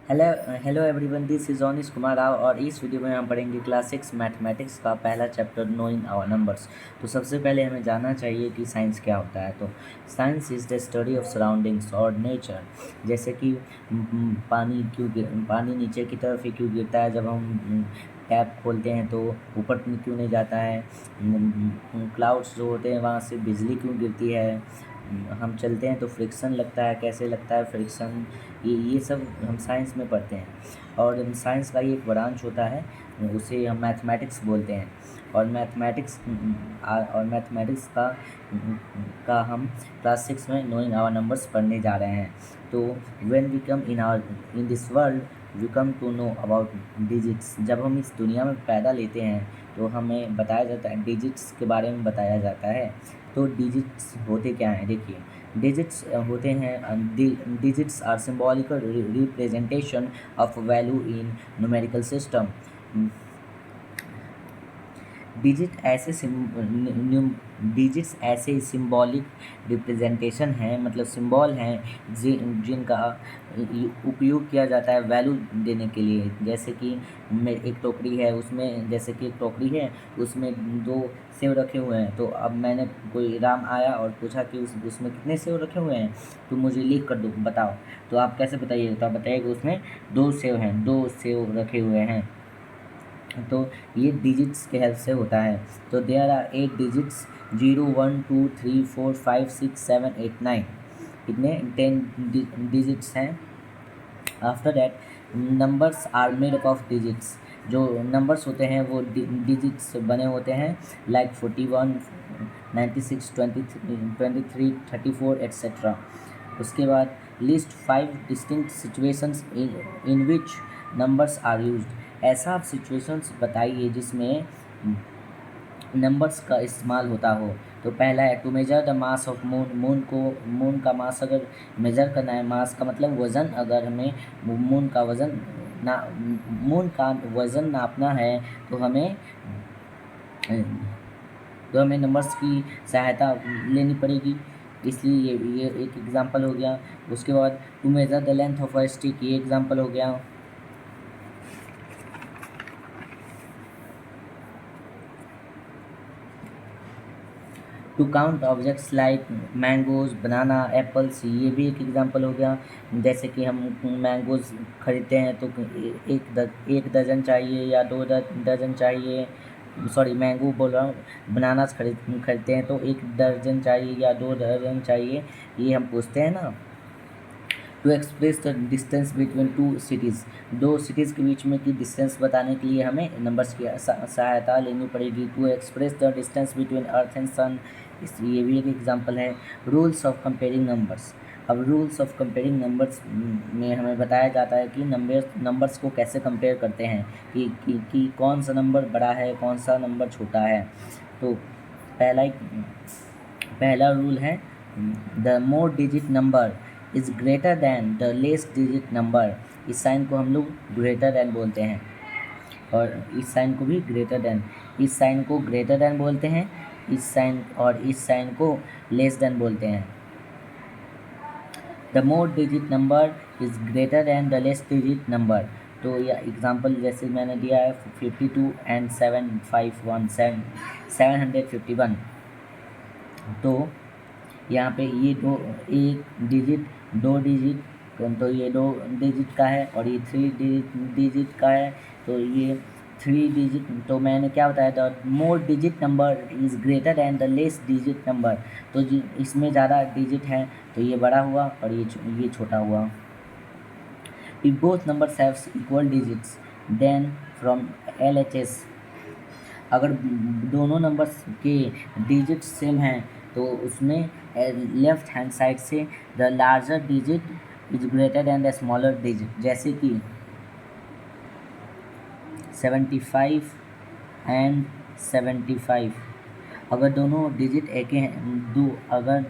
Hello hello everyone, this is Onis Kumar Rao और इस video में हम पढ़ेंगे क्लास 6 मैथमेटिक्स का पहला चैप्टर नोइंग आवर नंबर्स। तो सबसे पहले हमें जानना चाहिए कि साइंस क्या होता है। तो science is the study of surroundings और नेचर। जैसे कि पानी नीचे की तरफ ही क्यों गिरता है, जब हम टैप खोलते हैं तो ऊपर क्यों नहीं जाता है, क्लाउड्स जो होते हैं वहाँ से बिजली क्यों गिरती है, हम चलते हैं तो फ्रिक्शन लगता है, कैसे लगता है फ्रिक्शन, ये सब हम साइंस में पढ़ते हैं। और साइंस का ही एक ब्रांच होता है, उसे हम मैथमेटिक्स बोलते हैं। और मैथमेटिक्स का हम क्लास 6 में नोइंग आवर नंबर्स पढ़ने जा रहे हैं। तो when we come in this world we come to know about digits. जब हम इस दुनिया में पैदा लेते हैं तो हमें बताया जाता है, डिजिट्स के बारे में बताया जाता है। तो डिजिट्स होते क्या हैं, देखिए। डिजिट्स होते हैं, digits are symbolical representation of value in numerical system. Digits ऐसे सिंबॉलिक रिप्रेजेंटेशन हैं, मतलब सिंबल हैं जिनका उपयोग किया जाता है वैल्यू देने के लिए। जैसे कि एक टोकरी है, उसमें जैसे कि एक टोकरी है, उसमें 2 सेव रखे हुए हैं। तो अब मैंने कोई राम आया और पूछा कि उसमें कितने सेव रखे हुए हैं, तो मुझे लिख कर दो, बताओ। तो आप कैसे बताइए, तो आप बताइए कि उसमें 2 सेव हैं, 2 सेव रखे हुए हैं। तो ये डिजिट्स के हेल्प से होता है। तो देयर आर 8 डिजिट्स, 0 1 2 3 4 5 6 7 8 9, इतने 10 डिजिट्स हैं। After that numbers are made up of digits. जो नंबर्स होते हैं वो डिजिट्स बने होते हैं, लाइक 41 96 23 34 एट्सेट्रा। उसके बाद list 5 distinct situations in which numbers are used. ऐसा आप सिचुएशंस बताइए जिसमें नंबर्स का इस्तेमाल होता हो। तो पहला है to measure the mass of moon का मास अगर मेजर करना है, मास का मतलब वज़न, अगर हमें मून का वज़न ना मून का वज़न नापना है तो हमें नंबर्स की सहायता लेनी पड़ेगी। इसलिए ये एक एग्जांपल हो गया। उसके बाद to measure the length of a stick, ये एग्जांपल हो गया। To count objects like mangoes banana apples, ये भी एक एग्जांपल हो गया। जैसे कि हम मैंगोज खरीदते हैं तो एक दर्जन चाहिए या 2 दर्जन चाहिए, सॉरी मैंगो बोल रहा हूँ, बनानास खरीदते हैं तो 1 दर्जन चाहिए या 2 दर्जन चाहिए, ये हम पूछते हैं ना। To express the distance between 2 cities, 2 cities के बीच में की डिस्टेंस बताने के लिए हमें नंबर्स की सहायता लेनी पड़ेगी। To express the distance between earth and sun, इस ये भी एक एग्जांपल है। Rules of comparing numbers. अब रूल्स ऑफ कंपेयरिंग नंबर्स में हमें बताया जाता है कि नंबर्स को कैसे कंपेयर करते हैं, कि कौन सा नंबर बड़ा है, कौन सा नंबर छोटा है। तो पहला रूल है the more digit number is greater than the less digit number. इस साइन को हम लोग ग्रेटर दैन बोलते हैं, और इस साइन को भी ग्रेटर दैन, इस साइन को ग्रेटर दैन बोलते हैं, इस साइन को लेस दैन बोलते हैं। The more digit number is greater than the less digit number. तो यह एग्जांपल जैसे मैंने दिया है 52 एंड 751 751। तो यहाँ पे ये दो डिजिट, तो ये 2 डिजिट का है और ये 3 डिजिट का है। तो ये 3 डिजिट, तो मैंने क्या बताया था, more digit number is greater than the less digit number. तो इसमें ज़्यादा डिजिट है तो ये बड़ा हुआ और ये छोटा हुआ। If both numbers have equal digits then from LHS, अगर दोनों नंबर्स के डिजिट सेम हैं तो उसमें लेफ्ट हैंड साइड से the larger digit is greater than the smaller digit. जैसे कि 75 एंड 75, अगर दोनों डिजिट एक हैं, अगर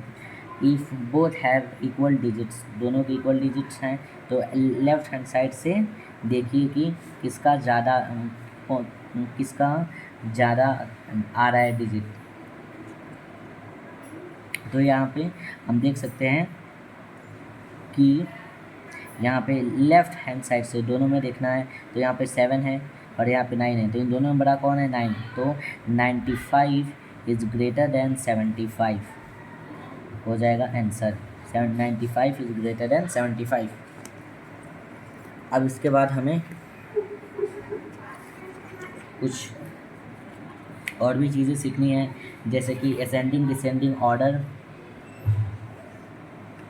if both have equal digits, दोनों के इक्वल डिजिट्स हैं, तो लेफ्ट हैंड साइड से देखिए कि किसका ज़्यादा आ रहा है डिजिट। तो यहाँ पे हम देख सकते हैं कि यहाँ पे लेफ्ट हैंड साइड से दोनों में देखना है, तो यहाँ पे 7 है और यहाँ पे 9 है, तो इन दोनों में बड़ा कौन है? 9। तो 95 इज़ ग्रेटर देन 75 हो जाएगा आंसर। 95 is greater than 75। अब इसके बाद हमें कुछ और भी चीज़ें सीखनी है, जैसे कि ascending descending order.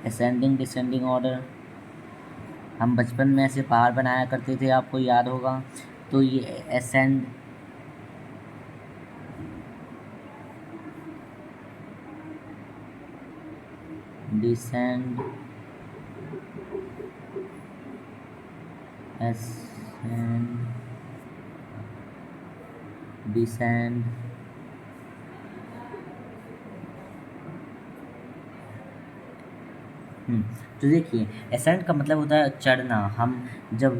Ascending descending order हम बचपन में ऐसे पहाड़ बनाया करते थे, आपको याद होगा। तो ये असेंड डिसेंड असेंड डिसेंड तो देखिए एसेंट का मतलब होता है चढ़ना। हम जब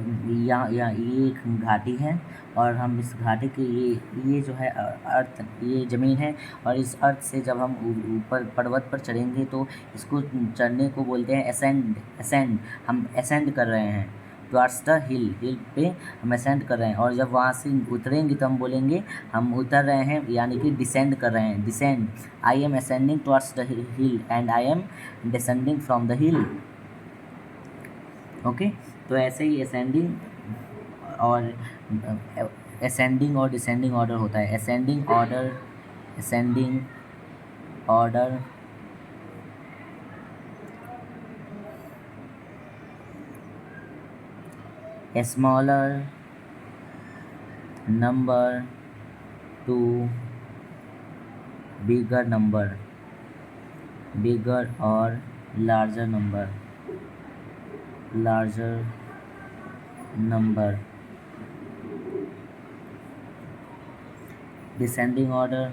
यहाँ ये एक घाटी है और हम इस घाटी के ये जो है अर्थ, ये ज़मीन है, और इस अर्थ से जब हम ऊपर पर्वत पर चढ़ेंगे तो इसको चढ़ने को बोलते हैं असेंड। असेंड, हम असेंड कर रहे हैं टुवर्ड्स द हिल, हिल पे हम असेंड कर रहे हैं। और जब वहाँ से उतरेंगे तो हम बोलेंगे हम उतर रहे हैं, यानी कि डिसेंड कर रहे हैं। Descend, I am ascending towards the hill and I am descending from the hill. Okay, तो ऐसे ही असेंडिंग और डिसेंडिंग ऑर्डर होता है। Ascending order, ascending order smaller number to bigger number, bigger और larger number, larger number. Descending order